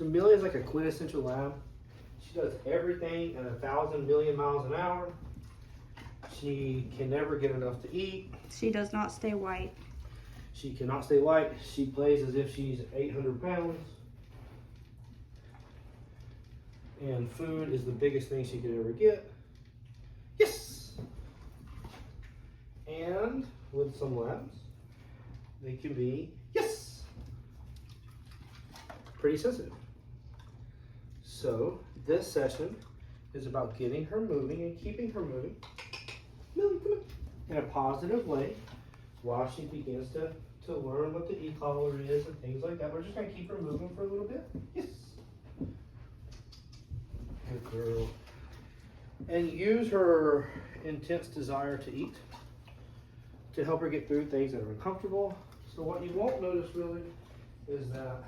So Millie is like a quintessential lab. She does everything at 1,000 million miles an hour. She can never get enough to eat. She does not stay white. She cannot stay white. She plays as if she's 800 pounds. And food is the biggest thing she could ever get. Yes! And with some labs, they can be, yes, pretty sensitive. So this session is about getting her moving and keeping her moving in a positive way while she begins to learn what the e-collar is and things like that. We're just going to keep her moving for a little bit. Yes. Good girl. And use her intense desire to eat to help her get through things that are uncomfortable. So what you won't notice really is that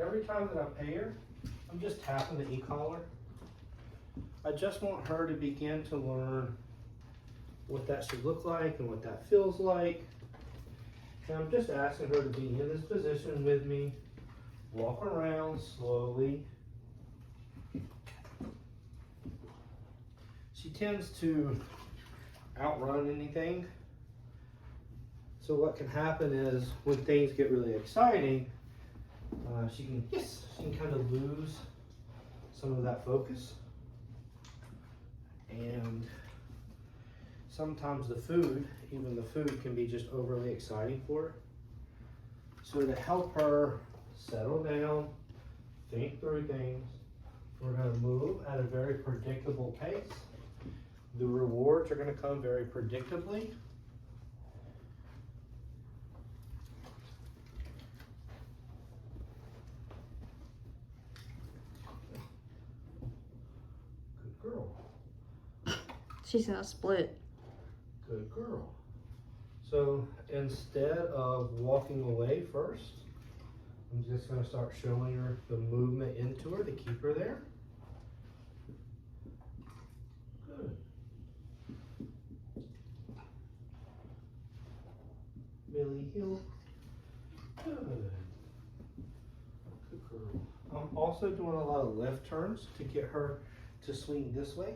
every time that I pay her, I'm just tapping the e-collar. I just want her to begin to learn what that should look like and what that feels like. And I'm just asking her to be in this position with me, walk around slowly. She tends to outrun anything. So what can happen is when things get really exciting, she can kind of lose some of that focus. And sometimes even the food can be just overly exciting for her. So to help her settle down, think through things, we're going to move at a very predictable pace. The rewards are going to come very predictably. Good girl. She's gonna split. Good girl. So instead of walking away first, I'm just going to start showing her the movement into her to keep her there. Good. Millie heel. Good. Good girl. I'm also doing a lot of left turns to get her to swing this way.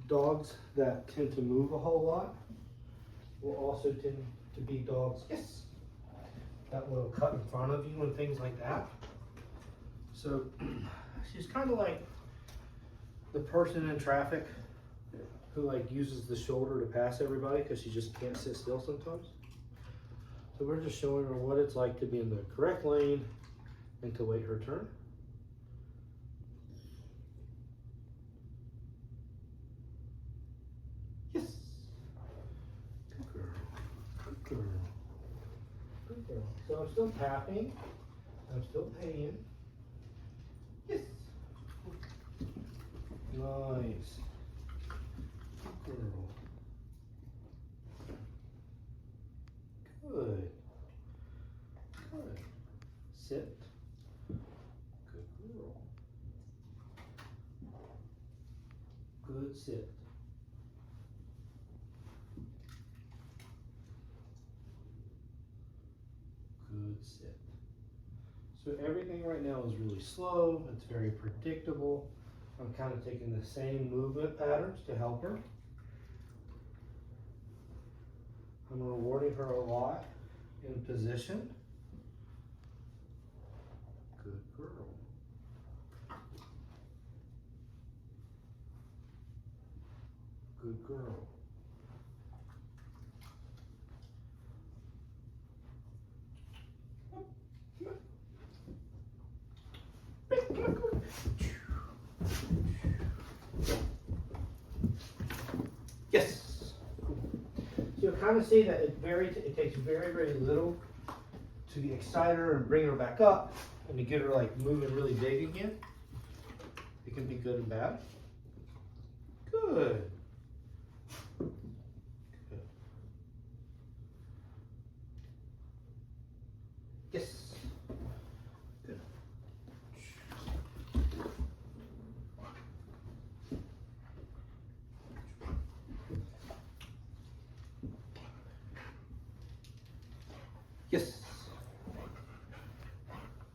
Dogs that tend to move a whole lot will also tend to be dogs, yes, that will cut in front of you and things like that. So she's kind of like the person in traffic who like uses the shoulder to pass everybody because she just can't sit still sometimes. So we're just showing her what it's like to be in the correct lane and to wait her turn. Yes. Good girl. Good girl. Good girl. So I'm still tapping. I'm still paying. Yes. Nice. Good girl. Good. Good. Sit. Good girl. Good sit. Good sit. So everything right now is really slow. It's very predictable. I'm kind of taking the same movement patterns to help her. I'm rewarding her a lot in position. Good girl. Good girl. Yes. So you'll kind of see that it takes very, very little to excite her and bring her back up and to get her like moving really big again. It can be good and bad. Good. Good. Yes. Good. Yes.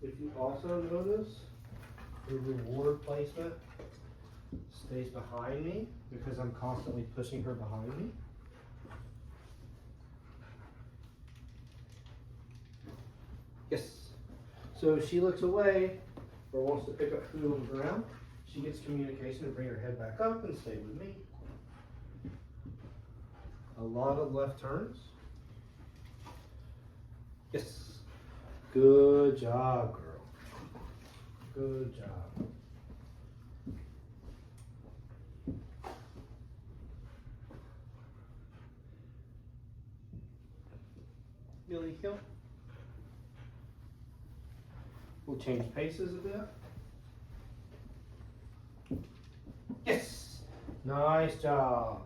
If you also notice, the reward placement stays behind me because I'm constantly pushing her behind me. Yes. So if she looks away or wants to pick up food on the ground, she gets communication to bring her head back up and stay with me. A lot of left turns. Yes. Good job, girl. Good job. Millie Hill. We'll change paces a bit. Yes! Nice job.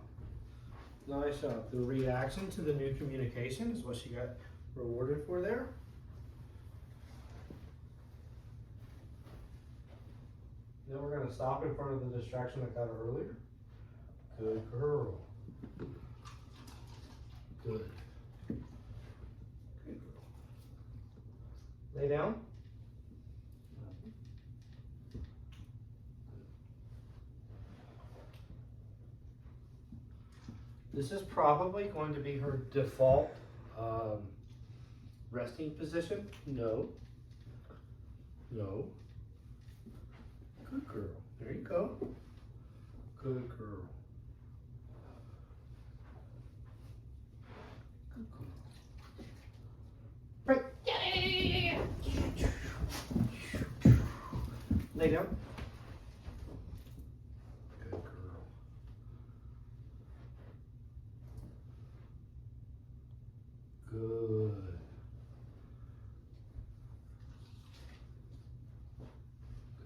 Nice job. The reaction to the new communication is what she got rewarded for there. Then we're going to stop in front of the distraction I got earlier. Good girl. Good. Good girl. Lay down. This is probably going to be her default resting position. No. No. Good girl. There you go. Good girl. Good girl. Right. Yeah. Lay down. Good girl. Good.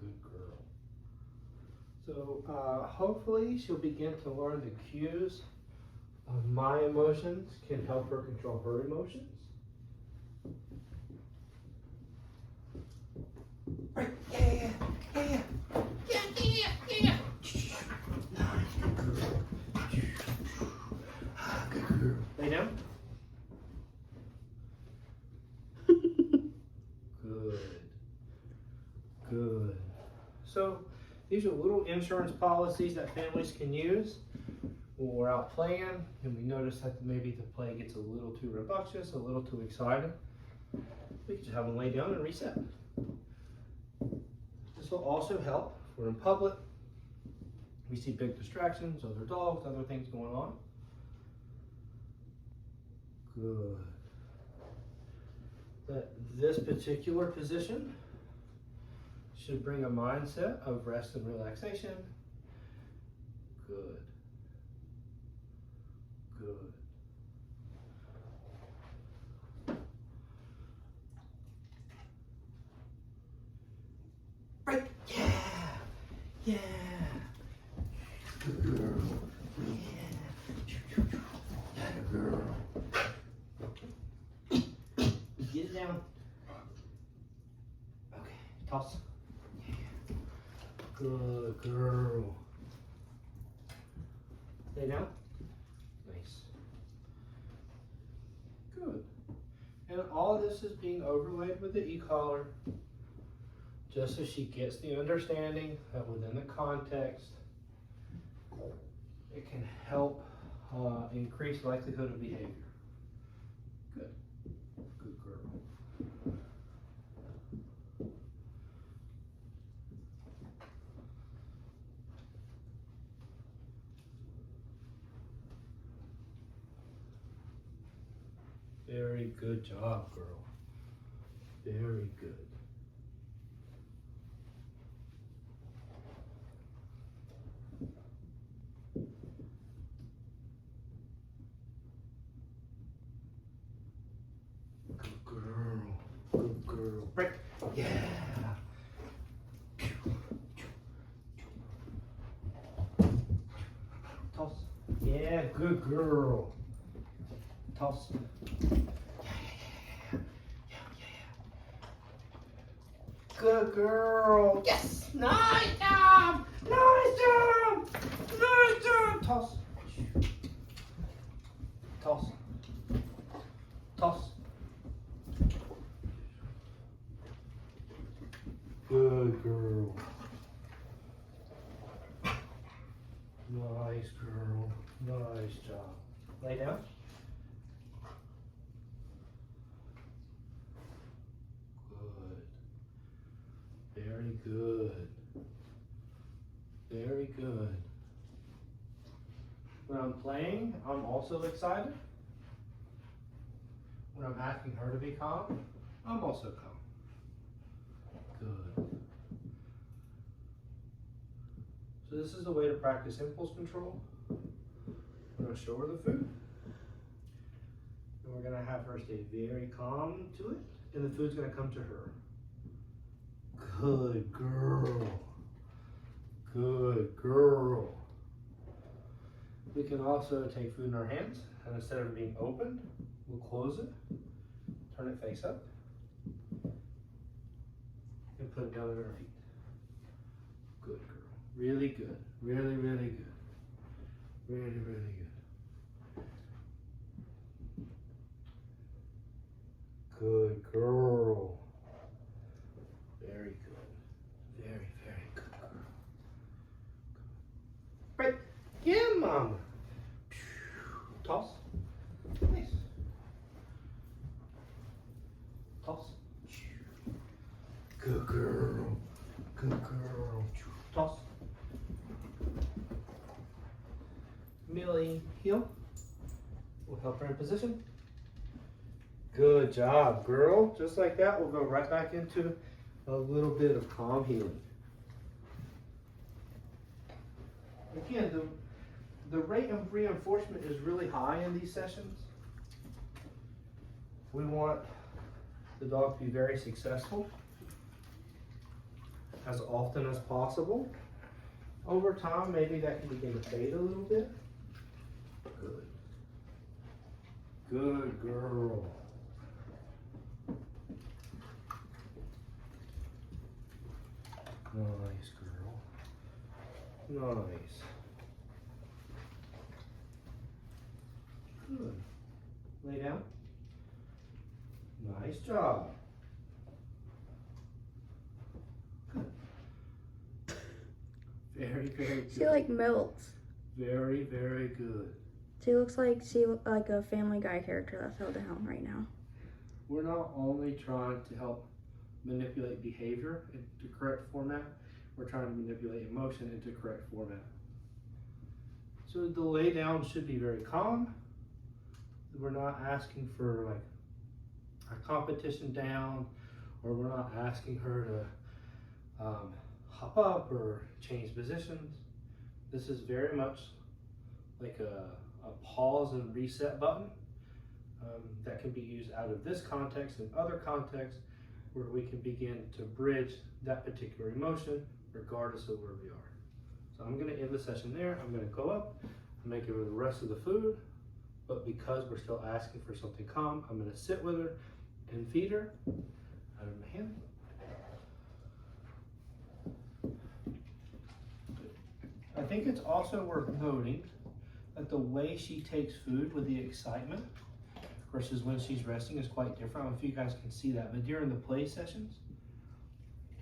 Good girl. So hopefully she'll begin to learn the cues of my emotions can help her control her emotions. Right. Yeah. Yeah. Yeah. Yeah. Yeah. Good girl. Good girl. Lay down. Good. So these are little insurance policies that families can use when we're out playing and we notice that maybe the play gets a little too rambunctious, a little too exciting. We can just have them lay down and reset. This will also help if we're in public. We see big distractions, other dogs, other things going on. Good. This particular position should bring a mindset of rest and relaxation. Good. Good. Right. Yeah. Yeah. Good girl. Yeah. Good girl. Get it down. Okay. Toss. Good girl. Lay down. Nice. Good. And all of this is being overlaid with the e-collar just so she gets the understanding that within the context it can help increase likelihood of behavior. Good. Good girl. Very good job, girl. Very good. Good girl. Good girl. Break. Yeah. Toss. Yeah, good girl. Toss. Good girl. Yes. Nice job. Nice job. Nice job. Toss. Toss. Toss. Good girl. Nice girl. Nice job. Lay down. Good. Very good. Very good. When I'm playing, I'm also excited. When I'm asking her to be calm, I'm also calm. Good. So this is a way to practice impulse control. I'm going to show her the food. And we're going to have her stay very calm to it. And the food's going to come to her. Good girl. Good girl. We can also take food in our hands, and instead of it being open, we'll close it, turn it face up, and put it down at our feet. Good girl. Really good. Really, really good. Really, really good. Good girl. Very good. Very, very good girl. Right. Yeah, Mama. Toss. Nice. Toss. Good girl. Good girl. Toss. Millie, heel. We'll help her in position. Good job, girl. Just like that, we'll go right back into a little bit of calm healing. Again, the rate of reinforcement is really high in these sessions. We want the dog to be very successful as often as possible. Over time, maybe that can begin to fade a little bit. Good. Good girl. Nice girl. Nice. Good. Lay down. Nice job. Good. Very, very good. She like melts. Very, very good. She looks like a Family Guy character that fell down right now. We're not only trying to help manipulate behavior into correct format, we're trying to manipulate emotion into correct format. So the lay down should be very calm. We're not asking for like a competition down, or we're not asking her to hop up or change positions. This is very much like a pause and reset button that can be used out of this context and other contexts where we can begin to bridge that particular emotion regardless of where we are. So I'm going to end the session there. I'm going to go up and make her the rest of the food, but because we're still asking for something calm, I'm going to sit with her and feed her out of my hand. I think it's also worth noting that the way she takes food with the excitement versus when she's resting is quite different. I don't know if you guys can see that, but during the play sessions,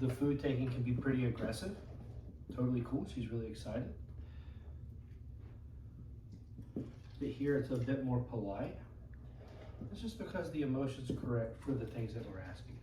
the food taking can be pretty aggressive. Totally cool, she's really excited. But here it's a bit more polite. It's just because the emotion's correct for the things that we're asking.